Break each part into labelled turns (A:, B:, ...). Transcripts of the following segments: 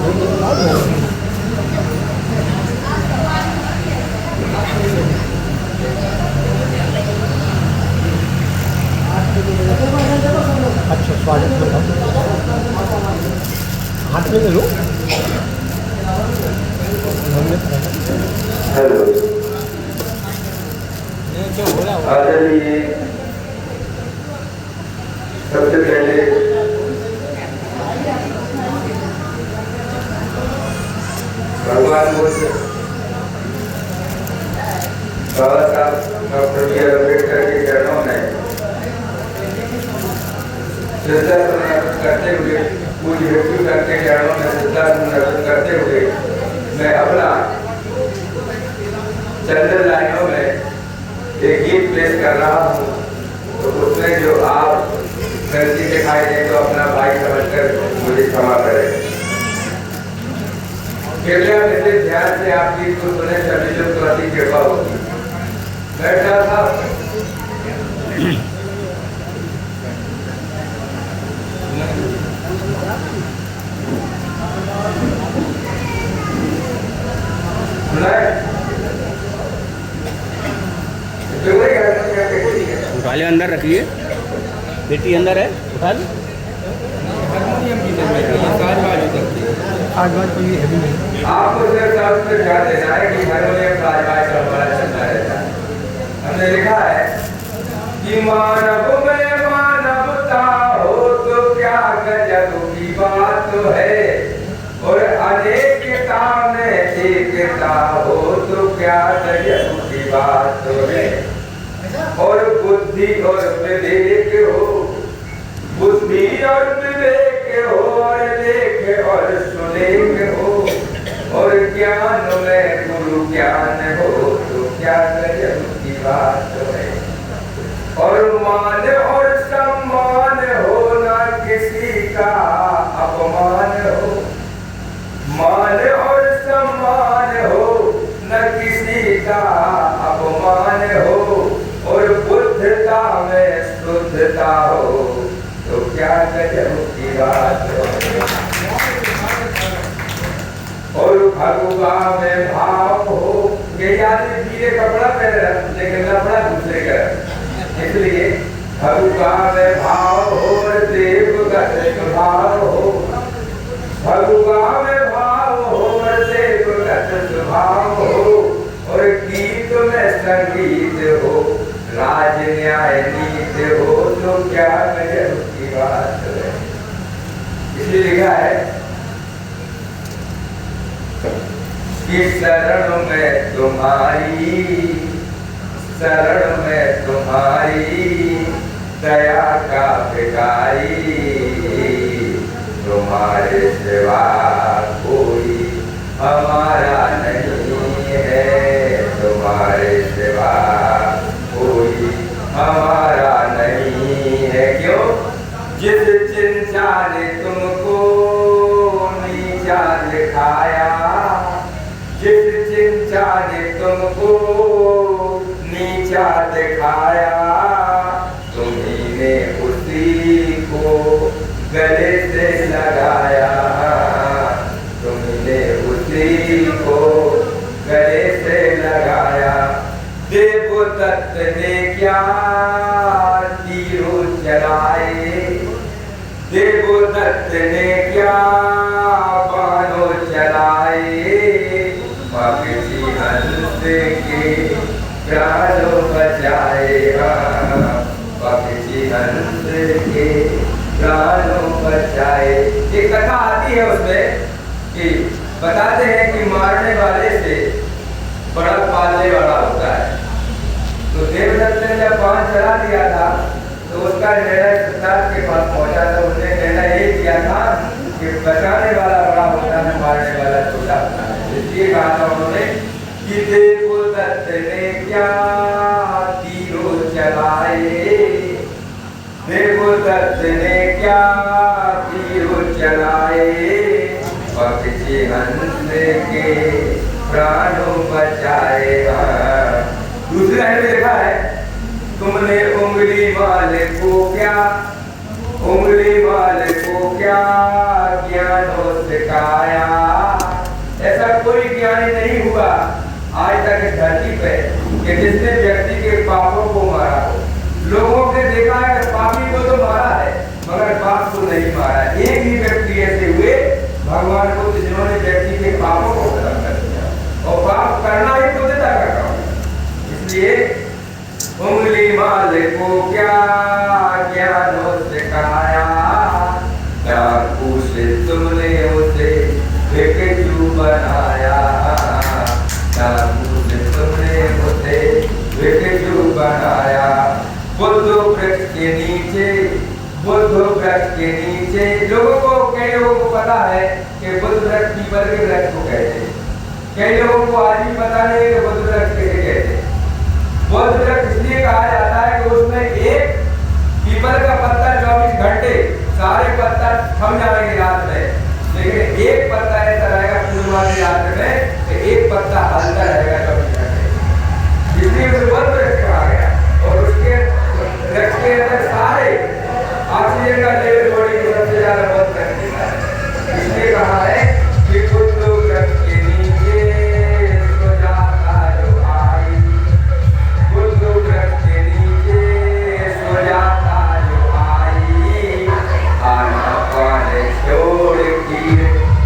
A: अच्छा स्वागत बताओ हाथ में ले लो
B: हेलो आदरणीय सबसे पहले भगवान बुद्ध बाबा साहब डॉक्टर बी आर अम्बेडकर के चरणों में श्रद्धा समर्पण करते हुए पूज्य व्यक्ति के चरणों में श्रद्धा समर्पण करते हुए मैं अपना चंद्र लाइनों में एक गीत पेश कर रहा हूँ। तो उसमें जो आप गलती दिखाई दे तो अपना भाई समझकर मुझे क्षमा करें। कृपया मेरे ध्यान से आप गीत को सुने, सभी लोग प्रति कृपा होगी। बैठा था
C: उठा ले, अंदर रखिए, बेटी अंदर है, उठा ले।
A: आवाज कोई हैवी नहीं।
B: आपको सिर्फ सबसे ध्यान देना है कि हारमोनियम का आवाज का बड़ा चलता रहता है। हमने लिखा है कि मानव में मानवता हो तो क्या गजब की बात है, और अनेकता में एकता हो तो क्या गजब की बात है, और बुद्धि और विवेक हो, बुद्धि और विवेक हो, और लेख और सुलेख हो, और ज्ञान में गुरु ज्ञान हो तो क्या गजब की बात है, और मान और सम्मान हो ना किसी का अपमान हो, मान और सम्मान हो न किसी का अपमान हो, और बुद्धता में शुद्धता हो तो क्या गजब की बात हो, और भगवा में भाव हो। ये आदमी पीले कपड़ा पहन रहा लेकिन लफड़ा दूसरे का, इसलिए भगवा में भाव हो और देवगत स्वभाव हो, भगवा में भाव हो और देवगत स्वभाव हो, और गीत में संगीत हो, राज न्याय नीति हो तो क्या गजब की बात है। इसलिए लिखा है कि शरण में तुम्हारी, शरण में तुम्हारी दया का भिखारी, तुम्हारे सिवा कोई हमारा नहीं है, तुम्हारे सिवा कोई हमारा नहीं है। क्यों? जिस चिंता ने तुमको नीचा दिखाया, जिस चिंता ने तुमको नीचा दिखाया, तुम्ही ने उसी को गले से लगाया, तुमने उसी को गले से लगाया। देवदत्त ने क्या तीरों चलाए, देवदत्त ने क्या बाणों चलाए, पक्षी हंस के प्राणों बचाए, पक्षी हंस के प्राणों बचाए। एक कथा आती है उसमें कि बताते हैं कि मारने वाले से बड़ा पालने वाला होता है। तो देवदत्त ने जब बाण चला दिया था तो उसका निर्णय प्रसाद के पास पहुंचा, तो उसने निर्णय ये किया था कि बचाने वाला बड़ा होता है, मारने वाला छोटा होता है। इसलिए कहा था उन्होंने कि देवदत्त ने क्या तीरों चलाए, देवदत्त ने क्या तीरों चलाए, पक्षी हंस के प्राणों बचाए। दूसरी लाइन में लिखा है तुमने उंगली वाले को क्या उंगली वाले को क्या ज्ञान हो सिखाया। ऐसा कोई ज्ञानी नहीं हुआ आज तक इस धरती पे कि जिसने व्यक्ति के पापों को मारा हो। लोगों ने देखा है कि पापी को तो मारा है मगर पाप को नहीं मारा। एक ही व्यक्ति ऐसे हुए भगवान को जिन्होंने व्यक्ति के पापों को खत्म कर दिया और पाप करना ही बुद्धता का काम है। इसलिए उंगली वाले को क्या ज्ञान हो सिखाया। डाकू से तुमने उसे भिक्षु बनाया। डाकू से तुमने उसे भिक्षु बनाया। बुद्ध वृक्ष के नीचे, बुद्ध वृक्ष के नीचे लोगों को, कई लोगों को पता है कि बुद्ध वृक्ष पीपल के वृक्ष को कहते हैं। कई लोगों को आज भी पता नहीं है कि बुद्ध वृक्ष कैसे कहते हैं। बुद्ध वृक्ष इसलिए कहा जाता है कि उसमें एक पीपल का पत्ता 24 घंटे सारे पत्ता थम जाएंगे रात में, लेकिन एक पत्ता ऐसा रहेगा पूर्णिमा की रात में कि एक पत्ता हलता रहेगा 24 घंटे। इसलिए उसे बुद्ध वृक्ष कहा गया। और उसके वृक्ष के अंदर सारे ऑक्सीजन का लेवल बॉडी में सबसे ज्यादा बहुत देता है। इसलिए कहा है कि बुद्ध वृक्ष के नीचे सो जाता जो आई। बुद्ध वृक्ष के नीचे सो जाता जो आई। खाना पानी छोड़ के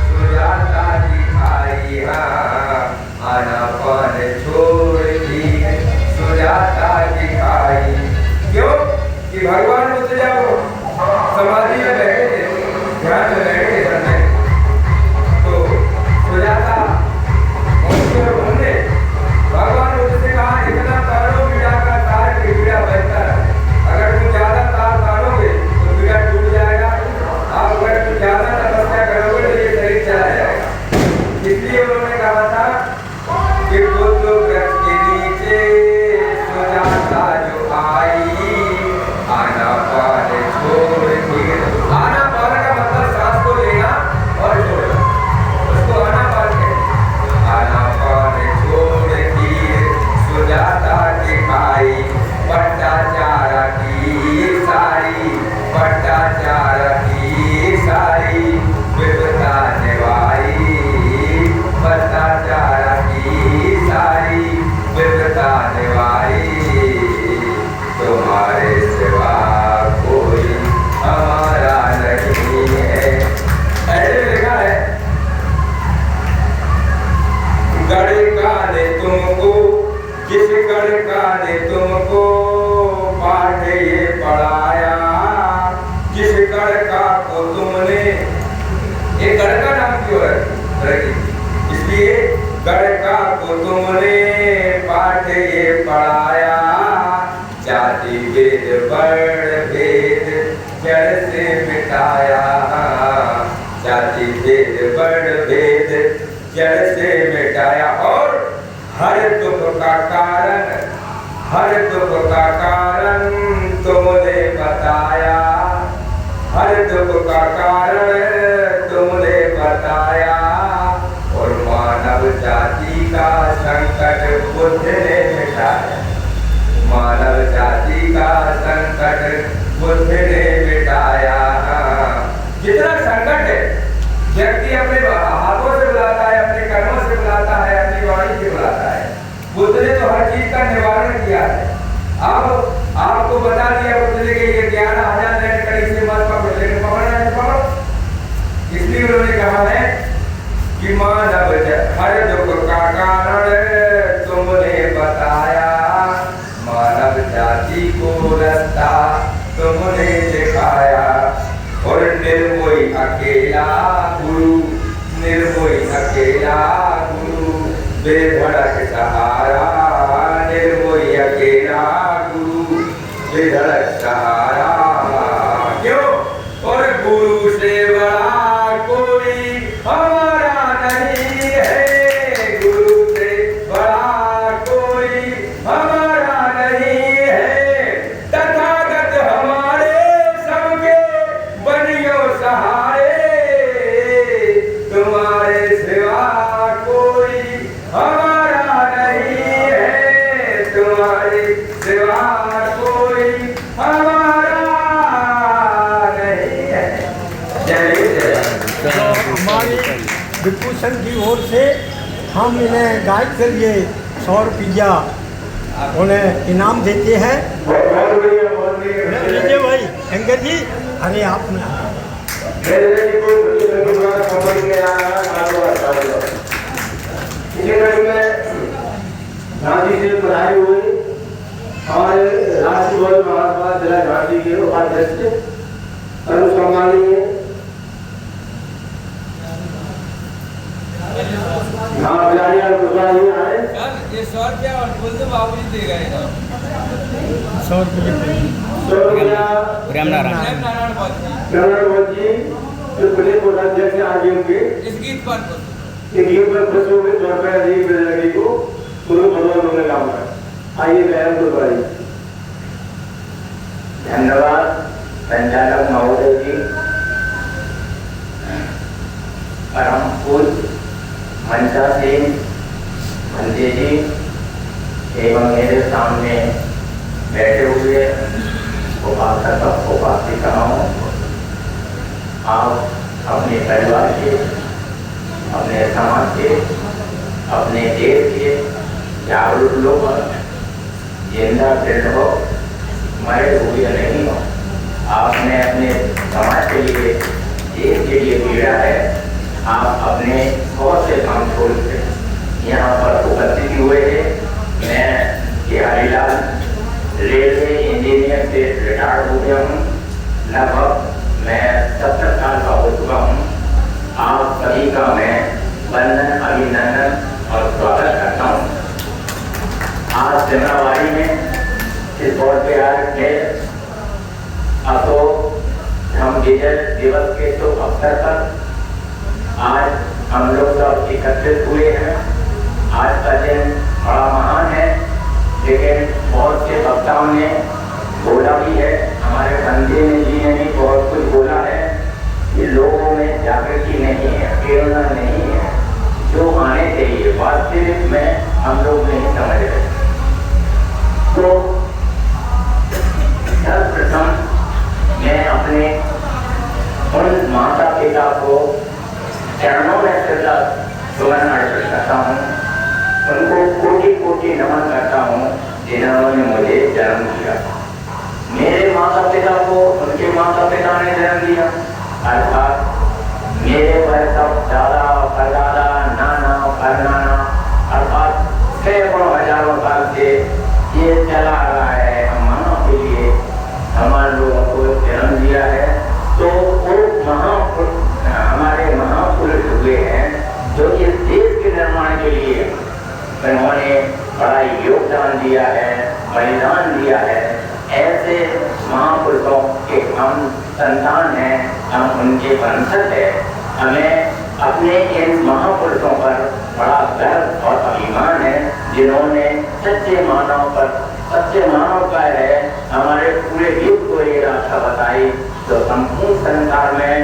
B: सो जाता दिखाई। खाना पानी छोड़ के सो जाता दिखाई। क्यों कि भगवान बुद्ध जब समाधि में बैठे थे, ध्यान में बैठे थे, तो सो जाता उन्होंने भगवान बुद्ध से कहा इतना तारो बीड़ा का तार के बीड़ा बहता है। अगर तुम ज्यादा तार तारोगे तो बीड़ा टूट जाएगा। आप अगर तुम ज्यादा तपस्या करोगे तो ये शरीर चला जाएगा। इसलिए उन्होंने कहा था कि बुद्ध वृक्ष के नीचे सो जाता जो आई। आना पाने छोड़ के, आना पाने का मतलब सांस को लेना और छोड़ना, उसको आना पाने। आना पाने छोड़ के सो जाता दिखाई। पट्टाचार की सारी, पट्टाचार की सारी विपदा निभाई। पट्टाचार की सारी विपदा निभाई। तुम्हारे सिवा कोई हमारा नहीं है। ऐसे लिखा है गढ़का ने तुमको, जिस गढ़का ने तुमको पाठ ये पढ़ाया। जिस गढ़का को तुमने, एक गढ़का नाम क्यों है इसलिए गढ़का को तुमने पाठ ये पढ़ाया। जाति भेद वर्ण भेद जड़ से मिटाया। जाति भेद वर्ण भेद जड़ से मिटाया। और हर दुख का कारण, हर दुख का कारण तुमने बताया। हर दुख का कारण तुमने बताया। और मानव जाति का संकट बुद्ध ने मिटाया। मानव जाति का संकट बुद्ध ने मिटाया। जितना संकट है व्यक्ति अपने हाथों से बुलाता है, अपने कर्मों से बुलाता है, अपनी वाणी से बुलाता है। बुद्ध ने तो हर चीज का निवारण किया है। अब आपको बता दिया बुद्ध ने कि ये ज्ञान आ जाता है कड़ी से मत पकड़ो, लेकिन पकड़ना है पकड़ो। इसलिए उन्होंने कहा है कि मानव हर दुख का कारण तुमने बताया। मानव जाति को रास्ता तुमने दिखाया। और निर्मोही अकेला गुरु, निर्मोही अकेला गुरु बेधड़क सहारा। निर्मोही अकेला गुरु बेधड़क सहारा। क्यों? और गुरु से बड़ा कोई हमारा नहीं है। गुरु से बड़ा कोई हमारा नहीं है। तथागत हमारे सबके बनियो सहारे। तुम्हारे सिवा कोई हमारा नहीं है।
D: हमारी विभूषण की ओर से हम इन्हें गाइड के लिए 100 रुपया उन्हें इनाम देते हैं। लीजिए भाई अंकल जी, अरे आप
A: झांसी से पढ़ाई हुई हमारे राष्ट्रीय महात्मा जिला झांसी के उपाध्यक्ष अनुसम्मानीय हाँ बिलाड़िया गुजराती आए
B: ये 100 रुपया और बोल दो बाबू जी देगा ये
D: 100 रुपया
A: नारायण जी जो प्रदेश कोषाध्यक्ष आगे उनके
B: इस गीत पर
A: खुश हो गए 100 रुपया दी लड़की को गुरु भगवान उन्होंने काम करा। आइए बहन गुरुवारी।
E: धन्यवाद संचालक महोदय जी, परम पूज्य मनसा सिंह भंते जी एवं मेरे सामने बैठे हुए उपासक उपासिकाओं, आप अपने परिवार के, अपने समाज के, अपने देश के जागरूक लोग जिंदा दृढ़ हो, मरे हुए नहीं हो। आपने अपने समाज के लिए, देश के लिए पीड़ा है। आप अपने बहुत से काम छोड़ के यहाँ पर उपस्थित हुए हैं। मैं बिहारीलाल रेलवे इंजीनियर से रिटायर्ड हो गया हूँ। लगभग मैं 70 साल का हो चुका हूँ। आप सभी का मैं वंदन, अभिनंदन और स्वागत करता हूँ। आज सिमरावाड़ी में इस बहुत पे आए थे अशोक हम विजय दिवस के शुभ अवसर पर आज हम लोग सब एकत्रित हुए हैं। आज का दिन बड़ा महान है, लेकिन बहुत से वक्ताओं ने बोला भी है, हमारे बंदे जी ने भी बहुत कुछ बोला है कि लोगों में जागृति नहीं है, प्रेरणा नहीं है, जो आने चाहिए वास्तविक में हम लोग नहीं समझ रहे। तो सर्वप्रथम मैं अपने उन माता पिता को चरणों में सुमन अर्पित करता हूँ, उनको कोटि कोटि नमन करता हूँ जिन्होंने मुझे जन्म दिया। मेरे माता पिता को उनके माता पिता ने जन्म दिया, अर्थात मेरे पर सब दादा परदादा नाना परनाना अर्थात सैकड़ों हजारों साल से ये चला रहा है। हम मानव के लिए हमारे लोगों को जन्म दिया है। तो वो हमारे महापुरुष हुए हैं जो इस देश के निर्माण के लिए उन्होंने बड़ा योगदान दिया है, बलिदान दिया है। ऐसे महापुरुषों के हम संतान हैं, हम उनके वंशज हैं। हमें अपने इन महापुरुषों पर बड़ा गर्व और अभिमान है, जिन्होंने सच्चे मानव पर सच्चे मानव का है हमारे पूरे युग को ये रास्ता बताई। तो संपूर्ण संसार में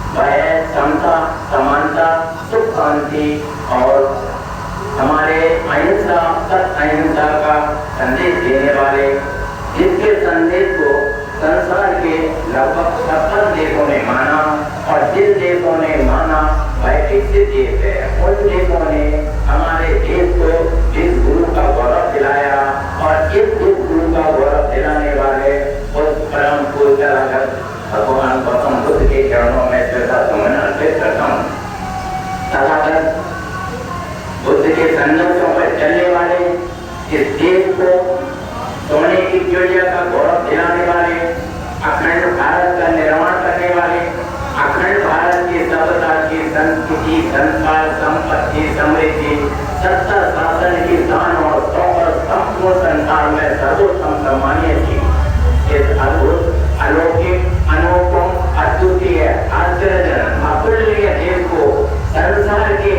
E: वह समता, समानता, सुख शांति और हमारे अहिंसा, सत्य अहिंसा का संदेश देने वाले, जिसके संदेश को संसार के लगभग 70 देशों ने माना और जिन देशों ने माना वह विकसित देश है। उन देशों ने हमारे देश को जिस गुरु का गौरव दिलाया और इस गुरु का गौरव दिलाने वाले उस परम पूज्य भगवान गौतम बुद्ध के चरणों में श्रद्धा सुमन अर्पित करता हूँ। तथागत बुद्ध के संदेशों पर चलने वाले, इस देश को सोने की चिड़िया का गौरव दिलाने वाले, अखंड भारत का निर्माण करने वाले, अखंड भारत की सभ्यता की संस्कृति, संस्कार, संपत्ति, समृद्धि, सत्ता, शासन की दान और संपूर्ण संसार में सर्वोत्तम सम्मानीय थी। इस अद्भुत, अलौकिक, अनुपम, अद्वितीय, आश्चर्यजनक, अतुलनीय देश को संसार के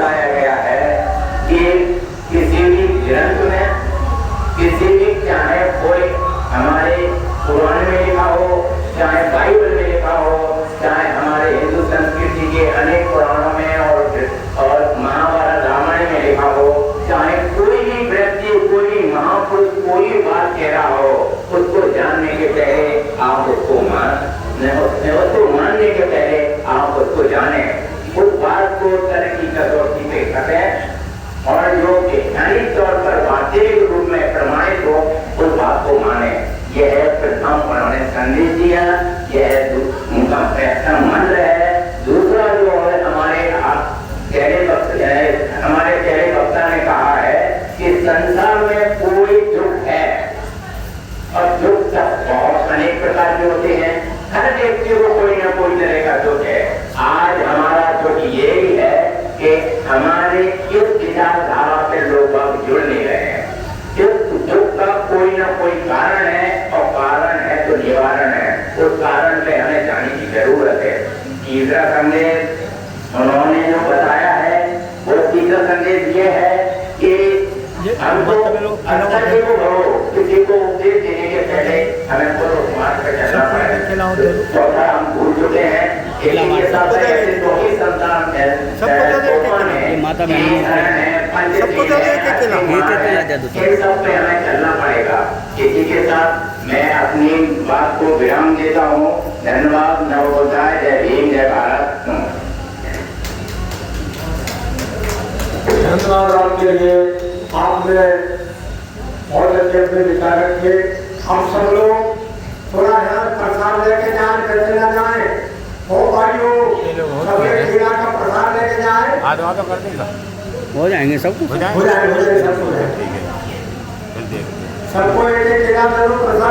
E: बताया गया है कि किसी भी ग्रंथ में, किसी भी, चाहे कोई हमारे पुराण में लिखा हो, चाहे बाइबल में लिखा हो, चाहे हमारे हिंदू संस्कृति के अनेक पुराणों में और महाभारत रामायण में लिखा हो, चाहे कोई भी व्यक्ति, कोई महापुरुष कोई बात कह रहा हो, उसको जानने के पहले आप उसको मानने के पहले आप उसको जाने, उस बात को तरक्की कसौटी पे करें और जो वैज्ञानिक तौर पर वास्तविक रूप में प्रमाणित हो उस बात को माने। यह है प्रथम उन्होंने संदेश दिया, यह उनका प्रथम मंत्र है। दूसरा जो है हमारे पहले वक्ता ने कहा है कि संसार में कोई दुख है और दुख सब बहुत अनेक प्रकार के होते हैं, हर व्यक्ति को कोई ना कोई तरह का दुख है। आज हमारा दुख यही है कि हमारे इस विचारधारा पे लोग अब जुड़ नहीं रहे हैं। इस दुख का कोई ना कोई कारण है और कारण है तो निवारण है, उस कारण पे हमें जाने की जरूरत है। तीसरा संदेश उन्होंने जो बताया है वो तीसरा संदेश ये है कि हमको किसी को उपदेश देने के पहले हमें पूर्व मार्ग पर चलना पड़ेगा। चौथा हम भूल चुके हैं, के साथ ऐसे दो ही संतान है,
C: माता में
E: सब पे हमें चलना पड़ेगा। इसी के साथ मैं अपनी बात को विराम देता हूँ। धन्यवाद। नवोदय। जय भीम, जय भारत।
A: धन्यवाद आपके लिए। आपने बहुत अच्छे अपने विचार रखे। हम सब लोग थोड़ा यहाँ प्रसाद लेके जाए, कैसे ना जाए हो भाइयों, सबके खीरा का प्रसाद लेके जाए।
D: आदवा तो कर देगा,
C: हो जाएंगे सब कुछ,
A: हो जाए सब कुछ। सबको एक खीरा जरूर प्रसाद